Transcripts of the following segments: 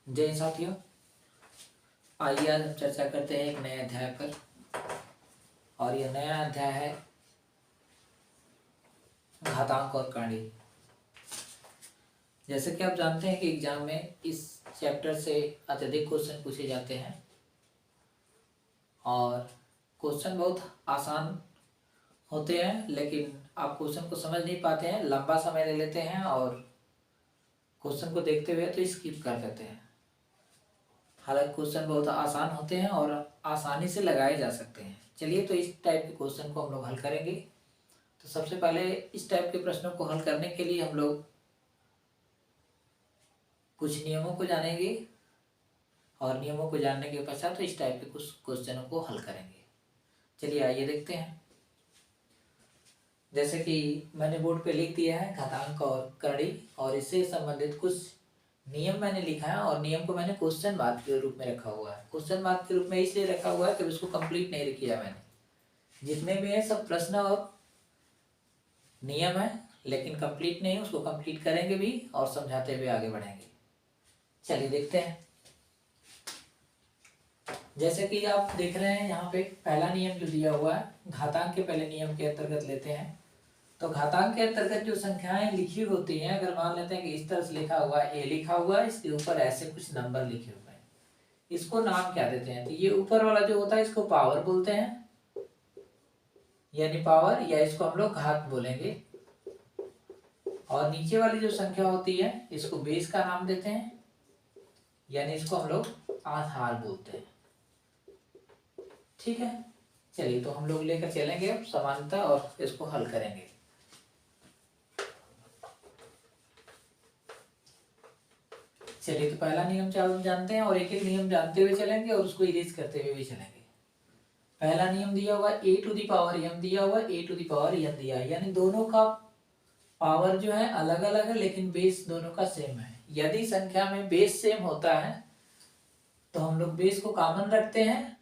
जय साथियों, आइए आज हम चर्चा करते हैं एक नए अध्याय पर। और यह नया अध्याय है घातांक और कर्ण। जैसे कि आप जानते हैं कि एग्जाम में इस चैप्टर से अत्यधिक क्वेश्चन पूछे जाते हैं और क्वेश्चन बहुत आसान होते हैं, लेकिन आप क्वेश्चन को समझ नहीं पाते हैं, लंबा समय ले लेते हैं और क्वेश्चन को देखते हुए तो स्किप कर देते हैं। हालांकि क्वेश्चन बहुत आसान होते हैं और आसानी से लगाए जा सकते हैं। चलिए तो इस टाइप के क्वेश्चन को हम लोग हल करेंगे। तो सबसे पहले इस टाइप के प्रश्नों को हल करने के लिए हम लोग कुछ नियमों को जानेंगे और नियमों को जानने के पश्चात तो इस टाइप के कुछ क्वेश्चनों को हल करेंगे। चलिए आइए देखते हैं। जैसे कि मैंने बोर्ड पे लिख दिया है घातांक और कर्ण, और इससे संबंधित कुछ नियम मैंने लिखा है और नियम को मैंने क्वेश्चन मार्क के रूप में रखा हुआ है। क्वेश्चन मार्क के रूप में इसलिए रखा हुआ है कि उसको कंप्लीट नहीं किया मैंने। जितने भी है सब प्रश्न और नियम है, लेकिन कंप्लीट नहीं, उसको कंप्लीट करेंगे भी और समझाते हुए आगे बढ़ेंगे। चलिए देखते हैं। जैसे कि आप देख रहे हैं यहाँ पे पहला नियम जो दिया हुआ है, घातांक के पहले नियम के अंतर्गत लेते हैं। तो घातांक के अंतर्गत जो संख्याएं लिखी होती हैं, अगर मान लेते हैं कि इस तरह से लिखा हुआ है, ए लिखा हुआ है, इसके ऊपर ऐसे कुछ नंबर लिखे हुए हैं, इसको नाम क्या देते हैं? तो ये ऊपर वाला जो होता है इसको पावर बोलते हैं, यानी पावर, या इसको हम लोग घात बोलेंगे। और नीचे वाली जो संख्या होती है इसको बेस का नाम देते हैं, यानी इसको हम लोग आधार बोलते हैं। ठीक है, चलिए तो हम लोग लेकर चलेंगे अब समानता और इसको हल करेंगे। चलिए तो पहला नियम जानते हैं और एक एक नियम जानते हुए चलेंगे और उसको इरेज करते हुए भी चलेंगे। पहला नियम दिया हुआ ए टू दी पावर एम दिया हुआ, ए टू दी पावर एन दिया है, यानी दोनों का पावर जो है अलग अलग है लेकिन बेस दोनों का सेम है। यदि संख्या में बेस सेम होता है तो हम लोग बेस को कॉमन रखते हैं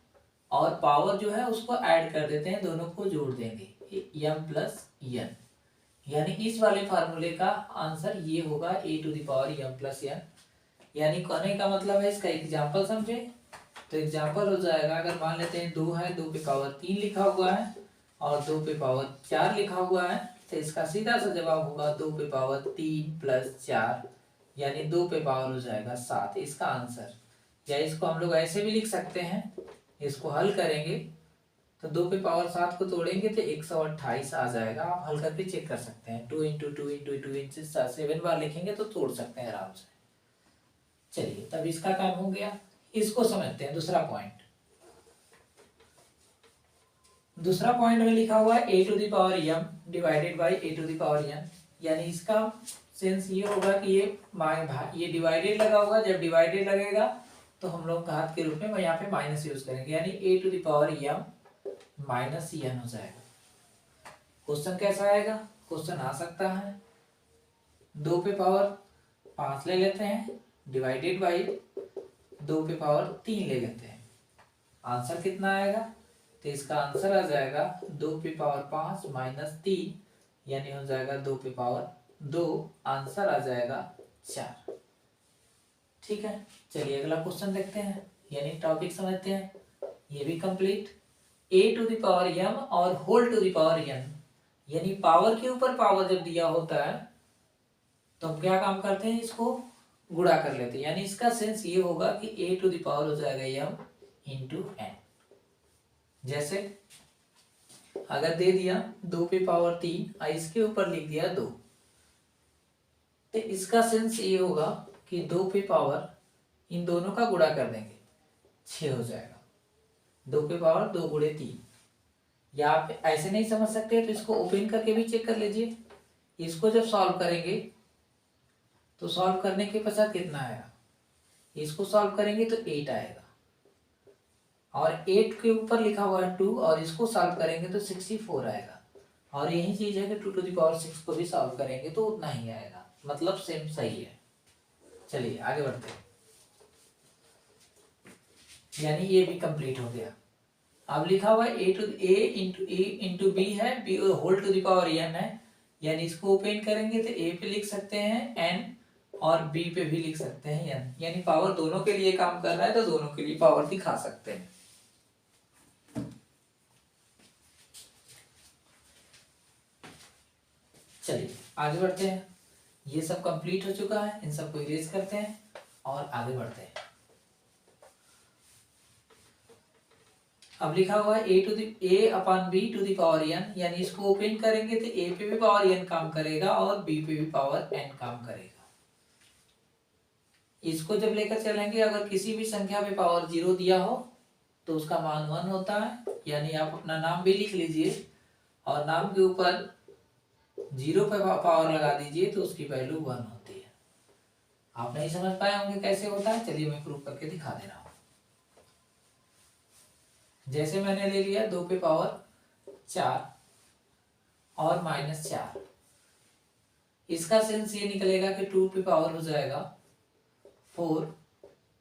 और पावर जो है उसको ऐड कर देते हैं, दोनों को जोड़ देंगे, एम प्लस एन। यानी इस वाले फार्मूले का आंसर ये होगा a to the power m plus n. यानी कहने का मतलब है, इसका एग्जाम्पल समझे तो एग्जाम्पल हो जाएगा, अगर मान लेते हैं 2 है, 2 पे पावर 3 लिखा हुआ है और 2 पे पावर 4 लिखा हुआ है, तो इसका सीधा सा जवाब होगा 2 पे पावर 3 प्लस 4, यानी 2 पे पावर हो जाएगा 7, इसका आंसर। या इसको हम लोग ऐसे भी लिख सकते हैं, इसको हल करेंगे तो 2 पे पावर 7 को तोड़ेंगे तो 128 आ जाएगा। आप हल करके चेक कर सकते हैं, 2 इंटू 2 इंटू 2 इंटू 7 बार लिखेंगे तो तोड़ सकते हैं आराम से। चलिए तब इसका काम हो गया। इसको समझते हैं दूसरा पॉइंट। दूसरा पॉइंट में लिखा हुआ है a to the power m divided by a to the power n, यानी इसका सेंस ये होगा कि ये डिवाइडेड लगा हुआ, जब डिवाइडेड लगेगा तो हम लोग घात के रूप में यहाँ पे माइनस यूज करेंगे, यानी a to the power m minus n हो जाएगा। क्वेश्चन कैसा आएगा? क्वेश्चन आ सकता है 2 पे पावर 5 ले लेते हैं डिवाइडेड बाई 2 पे पावर 3 ले लेते हैं, आंसर कितना आएगा? तो इसका आंसर आ जाएगा 2 पे पावर 5 माइनस 3, यानी हो जाएगा 2 पे पावर 2, आंसर आ जाएगा 4। ठीक है, चलिए अगला क्वेश्चन देखते हैं, यानी टॉपिक समझते हैं। ये भी complete. A to the power m और whole to the power n, यानी पावर के ऊपर पावर जब दिया होता है तो हम क्या काम करते हैं, इसको गुणा कर लेते हैं, यानी इसका सेंस ये होगा कि ए टू द पावर हो जाएगा एम इंटू एन। जैसे अगर दे दिया 2 पे पावर 3 और इसके ऊपर लिख दिया 2, तो इसका सेंस ये होगा कि 2 पे पावर इन दोनों का गुणा कर देंगे, 6 हो जाएगा। 2 पे पावर 2 गुणे 3, या आप ऐसे नहीं समझ सकते तो इसको ओपन करके भी चेक कर लीजिए। इसको जब सॉल्व करेंगे तो सॉल्व करने के पश्चात कितना आएगा, इसको सॉल्व करेंगे तो 8 आएगा, और 8 के ऊपर लिखा हुआ है 2 और इसको सॉल्व करेंगे तो 64 आएगा। और यही चीज है कि 2 टू द पावर 6 को भी सॉल्व करेंगे तो उतना ही आएगा, मतलब सेम सही है। चलिए आगे बढ़ते हैं, यानी ये भी कंप्लीट हो गया। अब लिखा हुआ है ए इंटू बी है, b whole to the power n है, यानी इसको ओपन करेंगे तो ए पे लिख सकते हैं एन और बी पे भी लिख सकते हैं n, यानी पावर दोनों के लिए काम कर रहा है तो दोनों के लिए पावर दिखा सकते हैं। चलिए आगे बढ़ते हैं। ये सब कंप्लीट हो चुका है, इन सबको इरेज करते हैं और आगे बढ़ते हैं। अब लिखा हुआ है a upon b to the power n, यानी इसको ओपन करेंगे तो a पे भी पावर n काम करेगा और b पे भी पावर n काम करेगा। इसको जब लेकर चलेंगे, अगर किसी भी संख्या पे पावर 0 दिया हो तो उसका मान 1 होता है, यानी आप अपना नाम भी लिख लीजिए और नाम के ऊपर 0 पे पावर लगा दीजिए तो उसकी वैल्यू 1 होती है। आप नहीं समझ पाए होंगे कैसे होता है, चलिए मैं प्रूफ करके दिखा दे रहा हूं। जैसे मैंने ले लिया 2 पे पावर 4 और -4, इसका सेंस ये निकलेगा कि 2 पे पावर हो जाएगा 4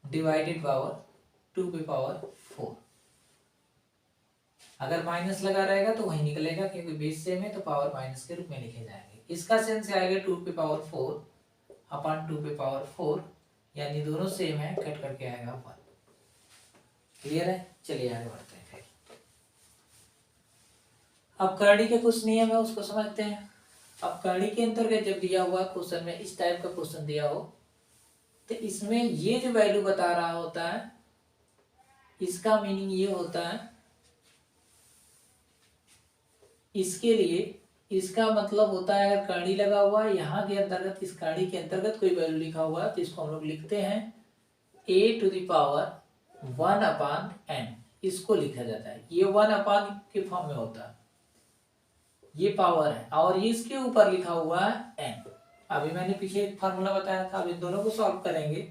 डिवाइडेड पावर 2 पे पावर 4। अगर माइनस लगा रहेगा तो वही निकलेगा, क्योंकि बेस सेम है तो पावर माइनस के रूप में लिखे जाएंगे। इसका सेंस आएगा 2 पे पावर 4 अपॉन 2 पे पावर 4, यानी दोनों सेम है, कट करके आएगा 1। क्लियर है? चलिए आगे बढ़ते हैं। फिर अब करणी के कुछ नियम है उसको समझते हैं। अब करणी के अंतर्गत जब दिया हुआ क्वेश्चन में इस टाइप का क्वेश्चन दिया हो तो इसमें ये जो वैल्यू बता रहा होता है इसका मीनिंग ये होता है, इसके लिए इसका मतलब होता है अगर करणी लगा हुआ है यहाँ के अंतर्गत, इस करणी के अंतर्गत कोई वैल्यू लिखा हुआ है तो इसको हम लोग लिखते हैं a to the power 1 upon n, इसको लिखा जाता है। ये 1 अपॉन के फॉर्म में होता है, ये पावर है और ये इसके ऊपर लिखा हुआ है n। अभी मैंने पीछे एक फार्मूला बताया था, अब इन दोनों को सॉल्व करेंगे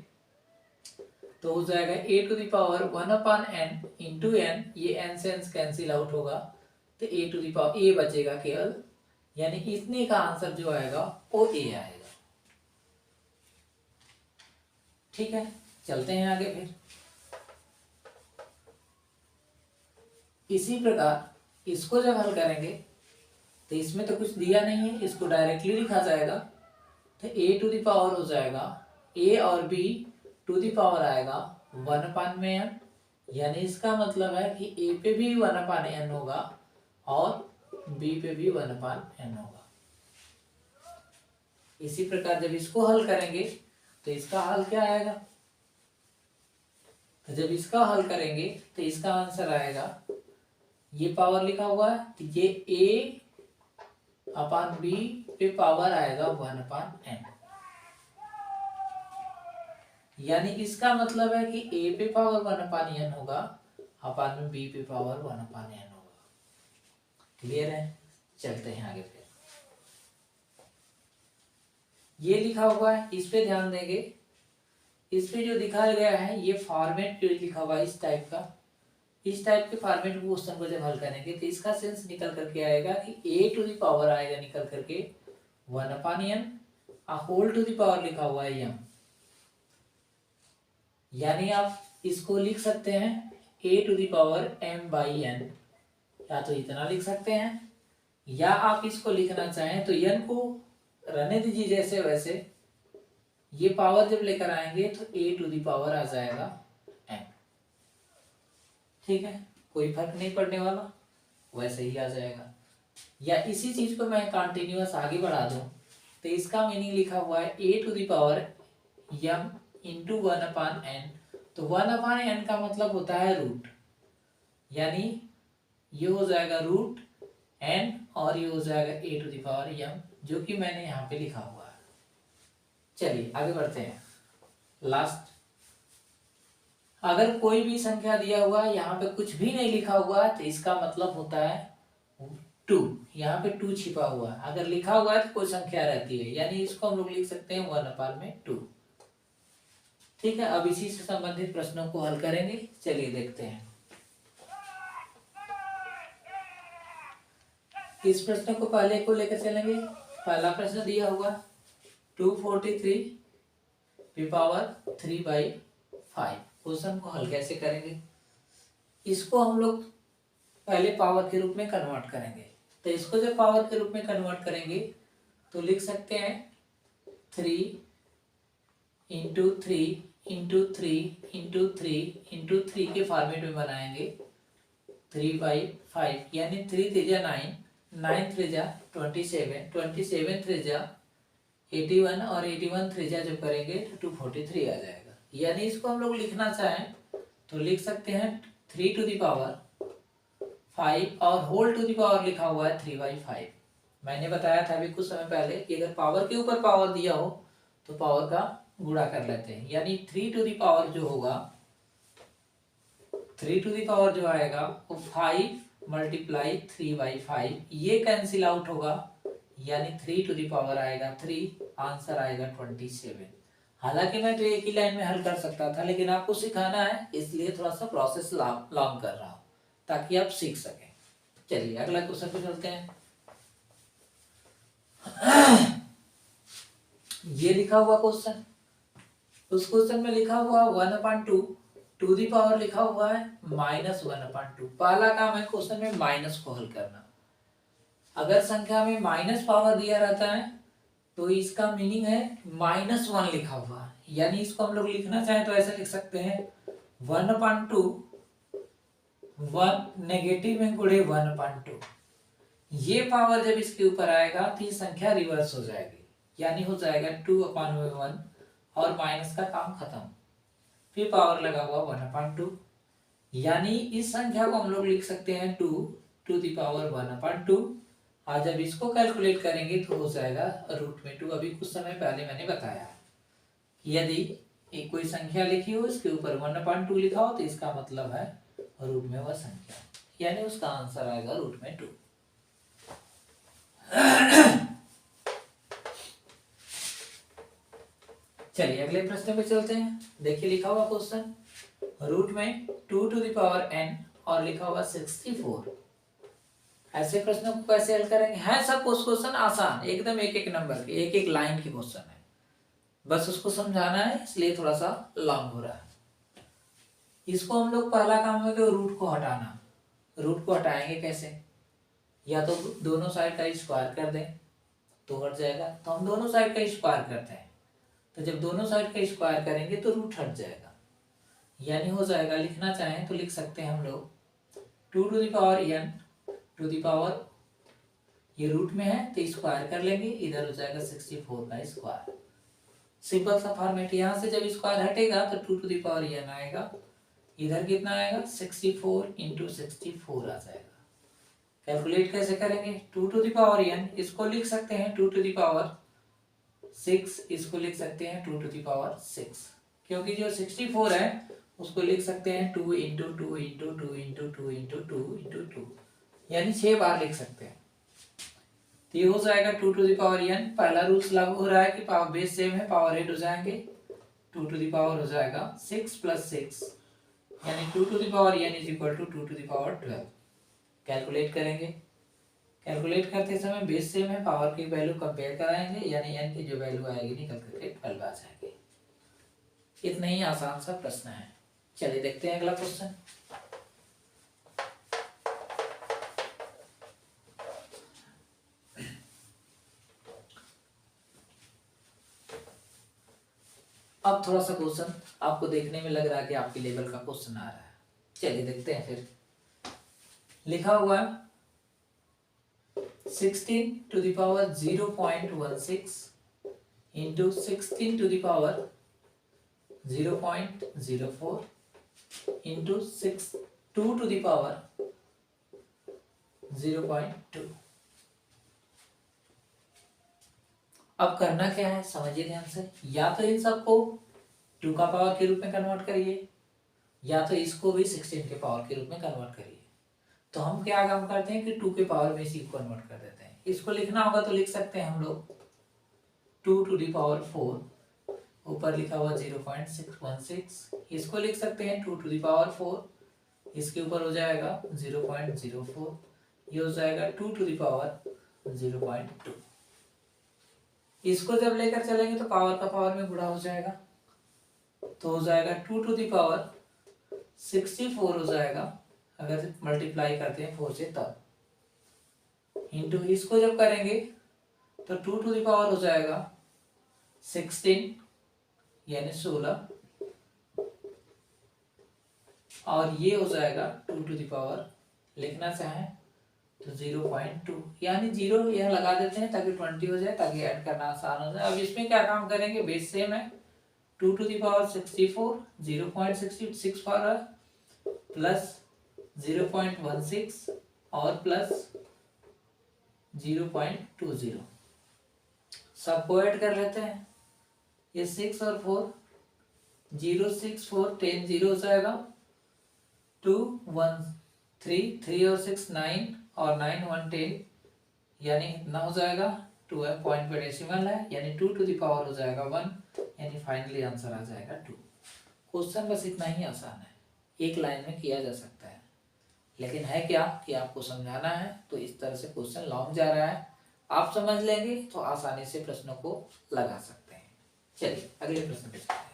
तो हो जाएगा a to the power 1 upon n into n, ये n से n कैंसिल आउट होगा तो a to the power a बचेगा केवल, यानी इतने का आंसर जो आएगा वो a आएगा। ठीक है, चलते हैं आगे। फिर इसी प्रकार इसको जब हल करेंगे तो इसमें तो कुछ दिया नहीं है, इसको डायरेक्टली लिखा जाएगा तो a टू द पावर हो जाएगा a और b टू द पावर आएगा 1 अपान में n, यानी इसका मतलब है कि a पे भी 1 अपान n होगा और b पे भी 1 अपान n होगा। इसी प्रकार जब इसको हल करेंगे तो इसका हल क्या आएगा, तो जब इसका हल करेंगे तो इसका आंसर आएगा, ये पावर लिखा हुआ है तो ये a अपान b पे पावर आएगा 1 अपान n, यानी इसका मतलब है कि a पे पावर 1 अपान n होगा अपान में b पे पावर 1 अपान n होगा। क्लियर है? चलते हैं आगे। फिर ये लिखा हुआ है, इस पे ध्यान देंगे। इस पे जो दिखाया गया है ये फॉर्मेट जो लिखा हुआ है इस टाइप का, इस टाइप के फॉर्मेट क्वेश्चन को जब हल करेंगे तो इसका सेंस निकल करके आएगा कि a टू द पावर आएगा निकल करके 1 upon n, whole to the power लिखा हुआ है m, यानी आप इसको लिख सकते हैं a to the power m by n, या तो इतना लिख सकते हैं या आप इसको लिखना चाहें तो n को रहने दीजिए जैसे वैसे, ये पावर जब लेकर आएंगे तो a टू द पावर आ जाएगा m। ठीक है, कोई फर्क नहीं पड़ने वाला, वैसे ही आ जाएगा। या इसी चीज को मैं कंटिन्यूअस आगे बढ़ा दूं तो इसका मीनिंग लिखा हुआ है a to the power m into 1 upon n, तो 1 अपान n का मतलब होता है रूट, यानी ये हो जाएगा रूट n और ये हो जाएगा a to the power m, जो कि मैंने यहाँ पे लिखा हुआ है। चलिए आगे बढ़ते हैं। लास्ट, अगर कोई भी संख्या दिया हुआ है यहाँ पे कुछ भी नहीं लिखा हुआ है तो इसका मतलब होता है 2, यहाँ पे 2 छिपा हुआ है। अगर लिखा हुआ है तो कोई संख्या रहती है, यानी इसको हम लोग लिख सकते हैं 1 अपान में 2। ठीक है, अब इसी से संबंधित प्रश्नों को हल करेंगे। चलिए देखते हैं। इस प्रश्न को पहले को लेकर चलेंगे। पहला प्रश्न दिया हुआ 243 पे पावर 3/5, क्वेश्चन को हल कैसे करेंगे, इसको हम लोग पहले पावर के रूप में कन्वर्ट करेंगे। तो इसको जब पावर के रूप में कन्वर्ट करेंगे तो लिख सकते हैं 3 into three into three into three into three के फॉर्मेट में बनाएंगे 3/5 यानी 3 त्रिज्या 9, 9 त्रिज्या 27, 27 त्रिज्या 81 और 81 त्रिज्या जब करेंगे तो 243 आ जाएगा। यानी इसको हम लोग लिखना चाहें तो लिख सकते हैं 3 टू द पावर 5 और होल टू द पावर लिखा हुआ है 3/5। मैंने बताया था अभी कुछ समय पहले कि अगर पावर के ऊपर पावर दिया हो तो पावर का गुणा कर लेते हैं, यानी 3 टू द पावर जो होगा 3 टू द पावर जो आएगा वो 5 मल्टीप्लाई 3/5, ये कैंसिल आउट होगा यानी 3 टू द पावर आएगा 3, आंसर आएगा 27। हालांकि मैं तो एक ही लाइन में हल कर सकता था, लेकिन आपको सिखाना है इसलिए थोड़ा सा प्रोसेस लॉन्ग कर रहा हूं ताकि आप सीख सकें। चलिए अगला क्वेश्चन पे चलते हैं। ये लिखा हुआ क्वेश्चन, उस क्वेश्चन में लिखा हुआ 1/2 टू दी पावर लिखा हुआ है -1/2। पहला काम है क्वेश्चन में माइनस को हल करना। अगर संख्या में माइनस पावर दिया रहता है तो इसका मीनिंग है -1 लिखा हुआ है, यानी इसको हम लोग लिखना चाहें तो ऐसे लिख सकते हैं 1/2 1 नेगेटिव में गुणे 1/2। ये पावर जब इसके ऊपर आएगा तो ये संख्या रिवर्स हो जाएगी, यानी हो जाएगा 2/1 और माइनस का काम खत्म। फिर पावर लगा हुआ 1/2, यानी इस संख्या को हम लोग लिख सकते हैं 2 टू द पावर 1/2। और जब इसको कैलकुलेट करेंगे तो हो जाएगा √2। अभी कुछ समय पहले मैंने बताया कि यदि एक कोई संख्या लिखी हो इसके ऊपर 1/2 लिखा हो तो इसका मतलब है रूट में वह संख्या, यानी उसका आंसर आएगा √2। चलिए अगले प्रश्न पे चलते हैं। देखिए लिखा हुआ क्वेश्चन, रूट में 2 टू द पावर n और लिखा हुआ 64। ऐसे प्रश्नों को कैसे हल करेंगे? है सब क्वेश्चन आसान, एकदम एक एक नंबर के, एक एक लाइन के क्वेश्चन है, बस उसको समझाना है, इसलिए थोड़ा सा लॉन्ग हो रहा है। इसको हम लोग पहला काम है कि रूट को हटाना। रूट को हटाएंगे कैसे? या तो दोनों साइड का स्क्वायर कर दें तो हट जाएगा, तो हम दोनों साइड का स्क्वायर करते हैं, तो जब दोनों साइड का स्क्वायर करेंगे तो रूट हट जाएगा, यानी हो जाएगा, लिखना चाहें तो लिख सकते हैं हम लोग 2 to the power n to the power, ये रूट में है तो स्क्वायर कर लेंगे, इधर हो जाएगा 64 का स्क्वायर। सिंपल सा फॉर्मेट। यहाँ से जब स्क्वायर हटेगा तो 2 टू द पावर n आएगा, इधर कितना आएगा 64 इंटू 64 आ जाएगा। कैलकुलेट कैसे करेंगे? 2 टू द पावर n, इसको लिख सकते हैं 2 टू द पावर 6, इसको लिख सकते हैं 2 टू द पावर 6, क्योंकि जो 64 है उसको लिख सकते हैं 2 into 2 into 2 into 2 into 2 into 2, यानी 6 बार लिख सकते हैं। तो ये हो जाएगा 2 टू द पावर n। पहला रूल्स लागू हो रहा है कि पावर बेस सेम है, पावर 8 हो जाएंगे, 2 टू द पावर हो जाएगा 6 प्लस 6, यानी 2 to the power n is equal to 2 to the power 12। Calculate करेंगे, कैलकुलेट करते समय बेस सेम है, पावर की वैल्यू कंपेयर कराएंगे, यानी n की जो वैल्यू आएगी निकल करके 12 आ जाएगी। इतना ही आसान सा प्रश्न है। चलिए देखते हैं अगला क्वेश्चन। अब थोड़ा सा क्वेश्चन आपको देखने में लग रहा है कि आपके लेवल का क्वेश्चन आ रहा है, चलिए देखते हैं। फिर लिखा हुआ है 16 to the power 0.16 into 16 to the power 0.04 into 2 to the power 0.2। अब करना क्या है समझिए ध्यान से, या तो इन सबको 2 का पावर के रूप में कन्वर्ट करिए, या तो इसको भी 16 के पावर के रूप में कन्वर्ट करिए। तो हम क्या काम करते हैं कि 2 के पावर में इसी को कन्वर्ट कर देते हैं। इसको लिखना होगा तो लिख सकते हैं हम लोग 2 टू द पावर 4, ऊपर लिखा हुआ 0.616, इसको लिख सकते हैं 2 टू द पावर 4, इसके ऊपर हो जाएगा 0.04, ये हो जाएगा 2 टू द पावर 0.2। इसको जब लेकर चलेंगे तो पावर का पावर में गुणा हो जाएगा, तो हो जाएगा 2 टू द पावर 64 हो जाएगा, अगर मल्टीप्लाई करते हैं 4 से तब, इंटू इसको जब करेंगे तो 2 टू द पावर हो जाएगा 16 यानी 16, और ये हो जाएगा 2 टू द पावर, लिखना चाहें तो 0.2, यानी 0 यहाँ लगा देते हैं ताकि 20 हो जाए, ताकि ऐड करना आसान हो जाए। अब इसमें क्या काम करेंगे, बेस सेम है, 2 to the power 64, 0.66 power plus 0.16 और प्लस 0.20, सबको ऐड कर लेते हैं। ये 6 और 4, 0 6 4 10, 0 हो जाएगा, 2 1 3, 3 और 6 9, और 9 1 10, यानी इतना हो जाएगा। 2 है, पॉइंट पे डेसिमल है, यानी 2 टू द पावर हो जाएगा 1, यानी फाइनली आंसर आ जाएगा 2। क्वेश्चन बस इतना ही आसान है, एक लाइन में किया जा सकता है, लेकिन है क्या कि आपको समझाना है, तो इस तरह से क्वेश्चन लॉन्ग जा रहा है, आप समझ लेंगे तो आसानी से प्रश्नों को लगा सकते हैं। चलिए अगले प्रश्न पे चलते हैं।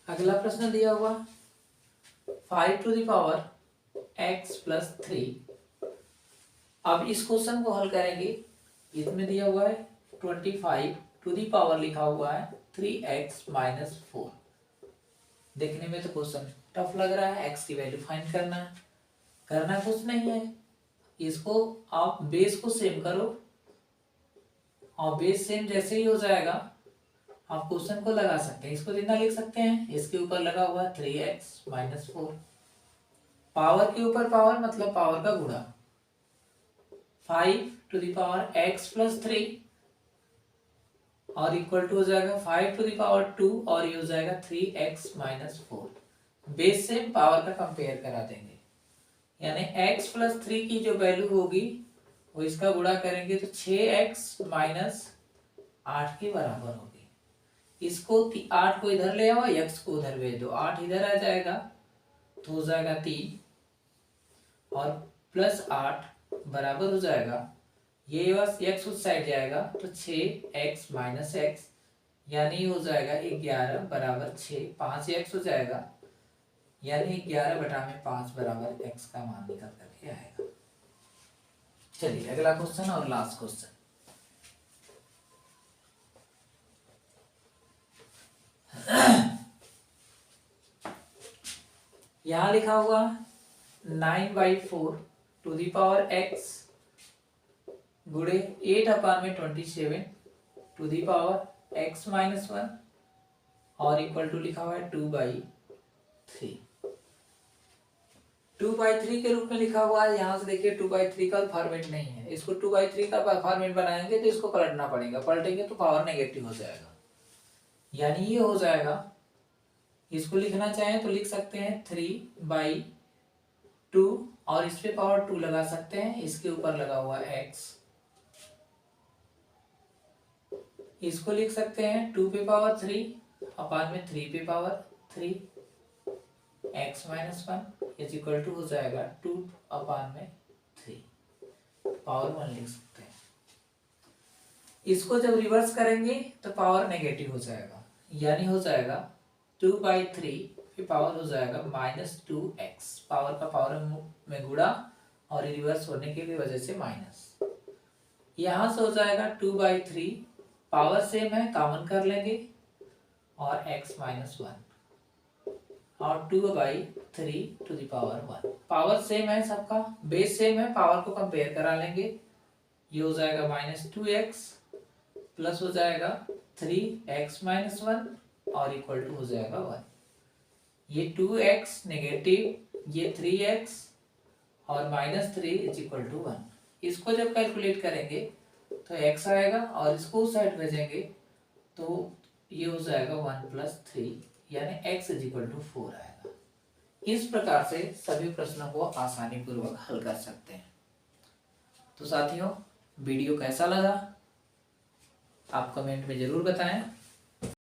अगला प्रश्न दिया हुआ 5 to the power x plus 3। अब इस क्वेश्चन को हल करेंगे, इसमें दिया हुआ है 25 टू द पावर, लिखा हुआ है 3x माइनस 4। देखने में तो क्वेश्चन टफ लग रहा है, x की वैल्यू फाइंड करना है, करना कुछ नहीं है, इसको आप बेस को सेम करो, और बेस सेम जैसे ही हो जाएगा आप क्वेश्चन को लगा सकते हैं। इसको जितना लिख सकते हैं, इसके ऊपर लगा हुआ 3x माइनस 4, पावर के ऊपर पावर मतलब पावर का गुणा, 5 to the power x plus 3 और इक्वल टू हो जाएगा 5 टू द पावर 2, और ये हो जाएगा 3x माइनस 4। बेस से पावर का कंपेयर करा देंगे, यानी x प्लस 3 की जो वैल्यू होगी वो इसका गुणा करेंगे तो 6x माइनस 8 के बराबर होगी। इसको 8 को इधर ले आओ, x को उधर भेज दो, 8 इधर आ जाएगा तो हो जाएगा 3, और प्लस 8 बराबर हो जाएगा, ये बस x उस साइड जाएगा तो 6x माइनस x, यानी हो जाएगा 11 बराबर 6, 5x हो जाएगा, यानी 11 बटा में 5 बराबर x का मान निकल करके आएगा। चलिए अगला क्वेश्चन और लास्ट क्वेश्चन। यहां लिखा हुआ 9/4 टू द पावर x गुणे 8/27 to the power x minus 1, और इक्वल टू लिखा हुआ है 2/3। 2/3 के रूप में लिखा हुआ है, यहां से देखिए 2/3 का फॉर्मेट नहीं है, इसको 2/3 का फॉर्मेट बनाएंगे तो इसको पलटना पड़ेगा, पलटेंगे तो पावर नेगेटिव हो जाएगा, यानी ये हो जाएगा, इसको लिखना चाहें तो लिख सकते हैं 3/2, और इस पे पावर 2 लगा सकते हैं, इसके ऊपर लगा हुआ x, इसको लिख सकते हैं 2 पे पावर 3 अपान में 3 पे power 3 x minus 1 is equal to हो जाएगा 2 अपान में 3 पावर 1 लिख सकते हैं। इसको जब रिवर्स करेंगे तो पावर नेगेटिव हो जाएगा, यानी हो जाएगा 2/3 फिर पावर हो जाएगा -2x, पावर का पावर में गुणा और रिवर्स होने की वजह से माइनस, यहां से हो जाएगा 2/3, पावर सेम है कॉमन कर लेंगे, और x माइनस 1 और 2/3 to the power 1, power same है सबका, बेस सेम है, पावर को कंपेयर करा लेंगे, ये हो जाएगा -2x प्लस हो जाएगा 3x माइनस 1 और इक्वल टू हो जाएगा 1, ये 2x नेगेटिव, ये 3x और -3 इज इक्वल टू 1। इसको जब कैलकुलेट करेंगे तो x आएगा, और इसको उस साइड भेजेंगे तो ये हो जाएगा 1 + 3, यानी x इज इक्वल टू 4 आएगा। इस प्रकार से सभी प्रश्नों को आसानी पूर्वक हल कर सकते हैं। तो साथियों, वीडियो कैसा लगा आप कमेंट में जरूर बताएं।